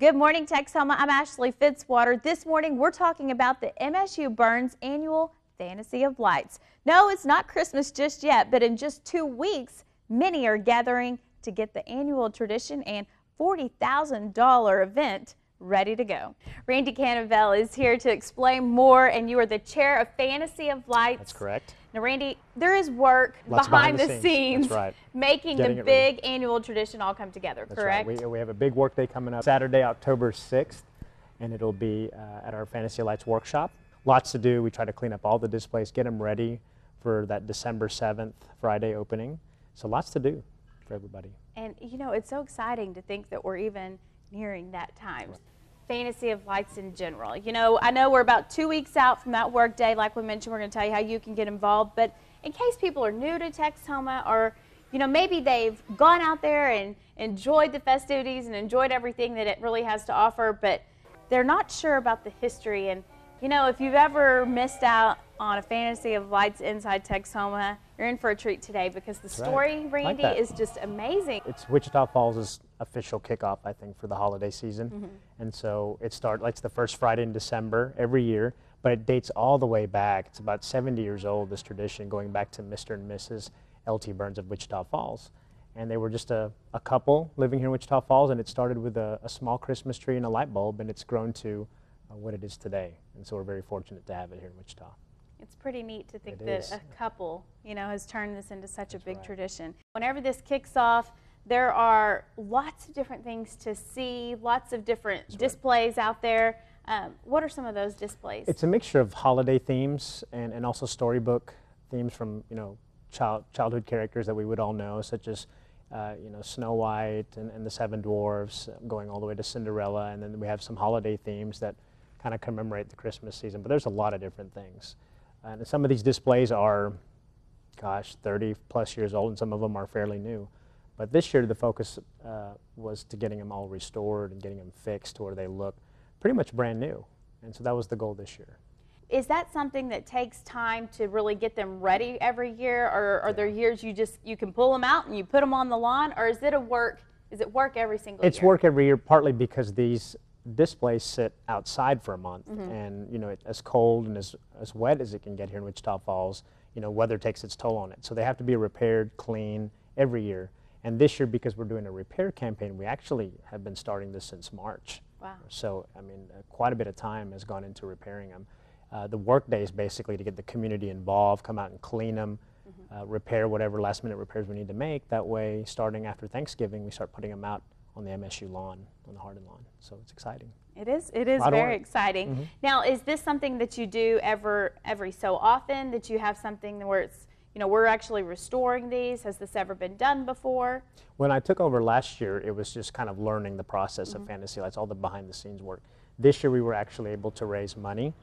Good morning, Texoma. I'm Ashley Fitzwater. This morning, we're talking about the MSU Burns annual Fantasy of Lights. No, it's not Christmas just yet, but in just 2 weeks, many are gathering to get the annual tradition and $40,000 event ready to go. Randy Cannavale is here to explain more, and you are the chair of Fantasy of Lights. That's correct. Now, Randy, there is work behind the scenes That's right. making the big annual tradition all come together, That's correct? Right. We have a big work day coming up Saturday, October 6th, and it'll be at our Fantasy Lights workshop. Lots to do. We try to clean up all the displays, get them ready for that December 7th Friday opening. So lots to do for everybody. And you know, it's so exciting to think that we're even nearing that time. Right. Fantasy of Lights in general. You know, I know we're about 2 weeks out from that work day. Like we mentioned, we're going to tell you how you can get involved. But in case people are new to Texoma, or, you know, maybe they've gone out there and enjoyed the festivities and enjoyed everything that it really has to offer, but they're not sure about the history. And, you know, if you've ever missed out on a Fantasy of Lights inside Texoma, you're in for a treat today, because the story, Randy, is just amazing. It's Wichita Falls' official kickoff, I think, for the holiday season. And so it's the first Friday in December every year, but it dates all the way back. It's about 70 years old, this tradition, going back to Mr. and Mrs. L.T. Burns of Wichita Falls. And they were just a couple living here in Wichita Falls, and it started with a small Christmas tree and a light bulb, and it's grown to what it is today. And so we're very fortunate to have it here in Wichita. It's pretty neat to think that a couple, you know, has turned this into such a big tradition. Whenever this kicks off, there are lots of different things to see, lots of different displays out there. What are some of those displays? It's a mixture of holiday themes and also storybook themes from, you know, childhood characters that we would all know, such as you know, Snow White and the Seven Dwarfs, going all the way to Cinderella. And then we have some holiday themes that kind of commemorate the Christmas season. But there's a lot of different things. And some of these displays are, gosh, 30 plus years old, and some of them are fairly new. But this year the focus was to getting them all restored and getting them fixed to where they look pretty much brand new. And so that was the goal this year. Is that something that takes time to really get them ready every year, or are there years you can pull them out and you put them on the lawn, or is it work every single year? It's work every year, partly because these displays sit outside for a month, and you know, as cold and as wet as it can get here in Wichita Falls, you know, weather takes its toll on it. So they have to be repaired, clean every year. And this year, because we're doing a repair campaign, we actually have been starting this since March. Wow. So I mean, quite a bit of time has gone into repairing them. The work day is basically to get the community involved, come out and clean them, repair whatever last minute repairs we need to make. That way, starting after Thanksgiving, we start putting them out on the MSU lawn, on the Hardin lawn. So it's exciting. It is very exciting. Now, is this something that you do every so often, that you have something where it's, you know, we're actually restoring these? Has this ever been done before? When I took over last year, it was just kind of learning the process of Fantasy Lights, all the behind the scenes work. This year we were actually able to raise money,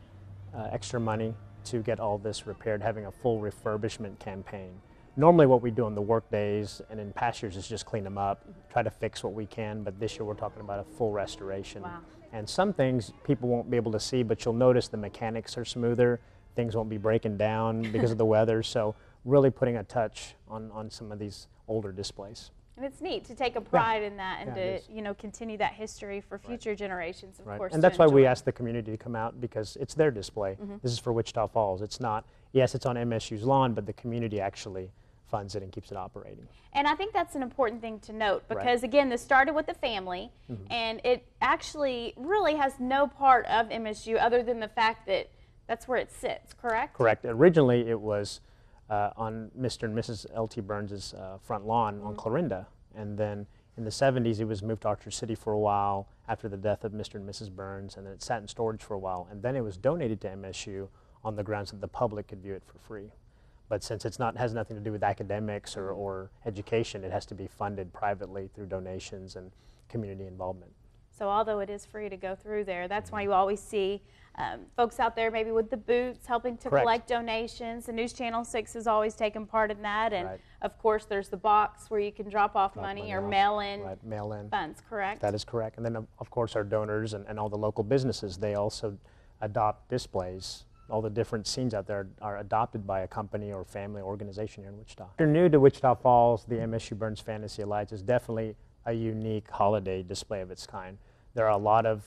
extra money, to get all this repaired, having a full refurbishment campaign. Normally what we do on the work days and in past years is just clean them up, try to fix what we can, but this year we're talking about a full restoration. Wow. And some things people won't be able to see, but you'll notice the mechanics are smoother, things won't be breaking down because of the weather, so really putting a touch on some of these older displays. And it's neat to take a pride in that, and to, you know, continue that history for future generations, of course. And that's why we ask the community to come out, because it's their display. This is for Wichita Falls. It's not, yes, it's on MSU's lawn, but the community actually funds it and keeps it operating. And I think that's an important thing to note, because again, this started with the family, and it actually really has no part of MSU other than the fact that that's where it sits, correct? Correct. Originally it was on Mr. and Mrs. L.T. Burns' front lawn on Clarinda, and then in the 70s it was moved to Archer City for a while after the death of Mr. and Mrs. Burns, and then it sat in storage for a while, and then it was donated to MSU on the grounds that the public could view it for free. But since it has nothing to do with academics or education, it has to be funded privately through donations and community involvement. So although it is free to go through there, that's why you always see folks out there maybe with the boots helping to collect donations. The News Channel 6 has always taken part in that. And of course there's the box where you can drop off money or mail in funds, correct? That is correct. And then of course our donors and all the local businesses, they also adopt displays. All the different scenes out there are adopted by a company or family organization here in Wichita. If you're new to Wichita Falls, the MSU Burns Fantasy of Lights is definitely a unique holiday display of its kind. there are a lot of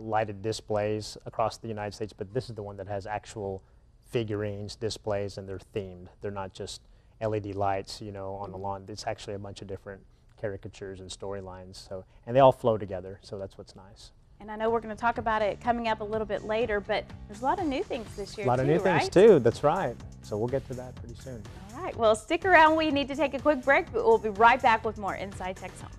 lighted displays across the United States, but this is the one that has actual figurines, displays, and they're themed. They're not just LED lights, you know, on the lawn. It's actually a bunch of different caricatures and storylines. So, and they all flow together, so that's what's nice. And I know we're going to talk about it coming up a little bit later, but there's a lot of new things this year, A lot of new things, too. That's right. So we'll get to that pretty soon. All right. Well, stick around. We need to take a quick break, but we'll be right back with more Inside Texoma.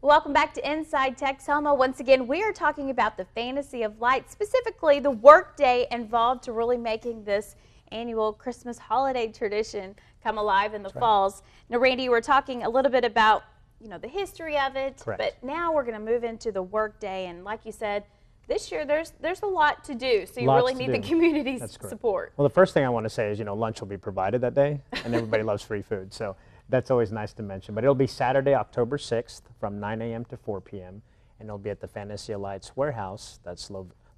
Welcome back to Inside Texoma. Once again, we are talking about the Fantasy of Light, specifically the workday involved to really making this annual Christmas holiday tradition come alive in the falls. Now, Randy, we're talking a little bit about, you know, the history of it, but now we're going to move into the workday, and like you said, this year there's a lot to do, so you really need the community's support. Well, the first thing I want to say is, you know, lunch will be provided that day, and everybody loves free food, so that's always nice to mention. But it'll be Saturday, October 6th from 9 a.m. to 4 p.m. and it'll be at the Fantasy of Lights warehouse that's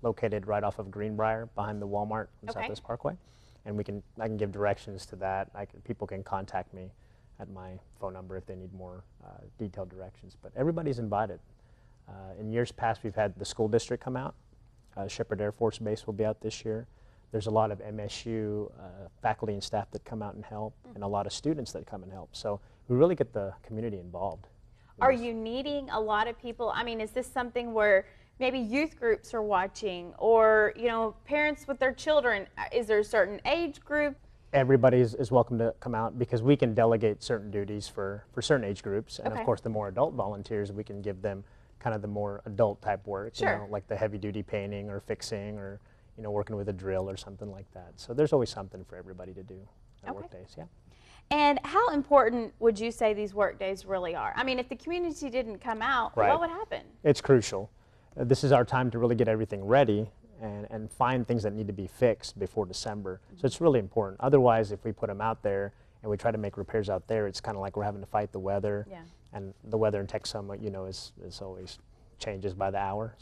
located right off of Greenbrier behind the Walmart on Southwest Parkway. And I can give directions to that. People can contact me at my phone number if they need more detailed directions. But everybody's invited. In years past, we've had the school district come out. Shepherd Air Force Base will be out this year. There's a lot of MSU faculty and staff that come out and help, and a lot of students that come and help. So we really get the community involved. Are you needing a lot of people? I mean, is this something where maybe youth groups are watching, or, you know, parents with their children? Is there a certain age group? Everybody is welcome to come out, because we can delegate certain duties for certain age groups. And of course, the more adult volunteers, we can give them kind of the more adult type work, you know, like the heavy duty painting or fixing, or, you know, working with a drill or something like that. So there's always something for everybody to do at work days, And how important would you say these work days really are? I mean, if the community didn't come out, what would happen? It's crucial. This is our time to really get everything ready and find things that need to be fixed before December. So it's really important. Otherwise, if we put them out there and we try to make repairs out there, it's kind of like we're having to fight the weather. And the weather in Texoma, you know, is always changes by the hour.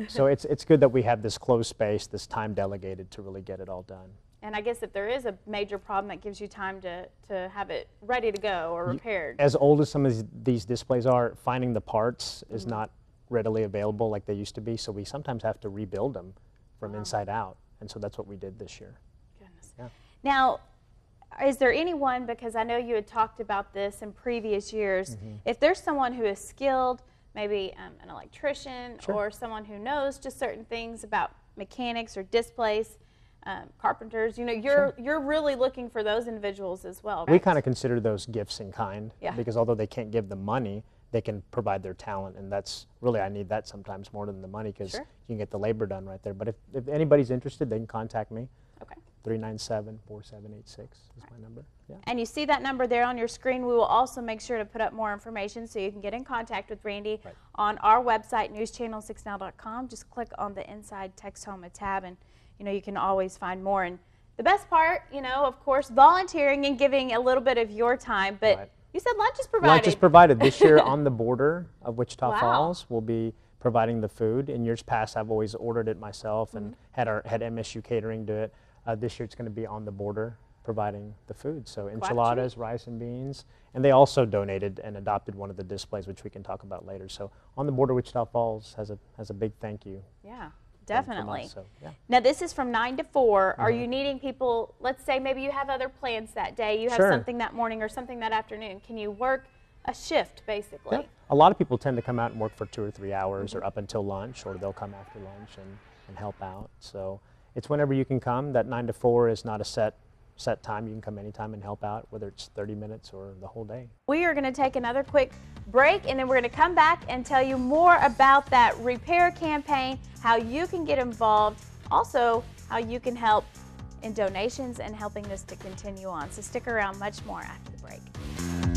So it's good that we have this closed space, this time delegated to really get it all done. And I guess if there is a major problem, that gives you time to have it ready to go or repaired. As old as some of these displays are, finding the parts is not readily available like they used to be, so we sometimes have to rebuild them from inside out, and so that's what we did this year. Goodness. Now, is there anyone, because I know you had talked about this in previous years, if there's someone who is skilled, maybe an electrician or someone who knows just certain things about mechanics or displays, carpenters, you know, you're really looking for those individuals as well, right? We kind of consider those gifts in kind, because although they can't give the money, they can provide their talent, and that's really, I need that sometimes more than the money, because you can get the labor done right there. But if anybody's interested, they can contact me. 397-4786 is my number. And you see that number there on your screen. We will also make sure to put up more information so you can get in contact with Randy on our website, newschannel6now.com. Just click on the Inside Texoma tab, and you know, you can always find more. And the best part, you know, of course, volunteering and giving a little bit of your time, but you said lunch is provided. Lunch is provided. This year on the border of Wichita Falls, we'll be providing the food. In years past, I've always ordered it myself and had MSU Catering do it. This year it's going to be on the border providing the food. So enchiladas, rice and beans. And they also donated and adopted one of the displays, which we can talk about later. So on the border, Wichita Falls has a big thank you. Definitely. Now this is from 9 to 4. Are you needing people, let's say maybe you have other plans that day, you have something that morning or something that afternoon. Can you work a shift basically? A lot of people tend to come out and work for 2 or 3 hours or up until lunch, or they'll come after lunch and help out. So it's whenever you can come. That 9 to 4 is not a set time. You can come anytime and help out, whether it's 30 minutes or the whole day. We are going to take another quick break, and then we're going to come back and tell you more about that repair campaign, how you can get involved, also how you can help in donations and helping this to continue on. So stick around, much more after the break.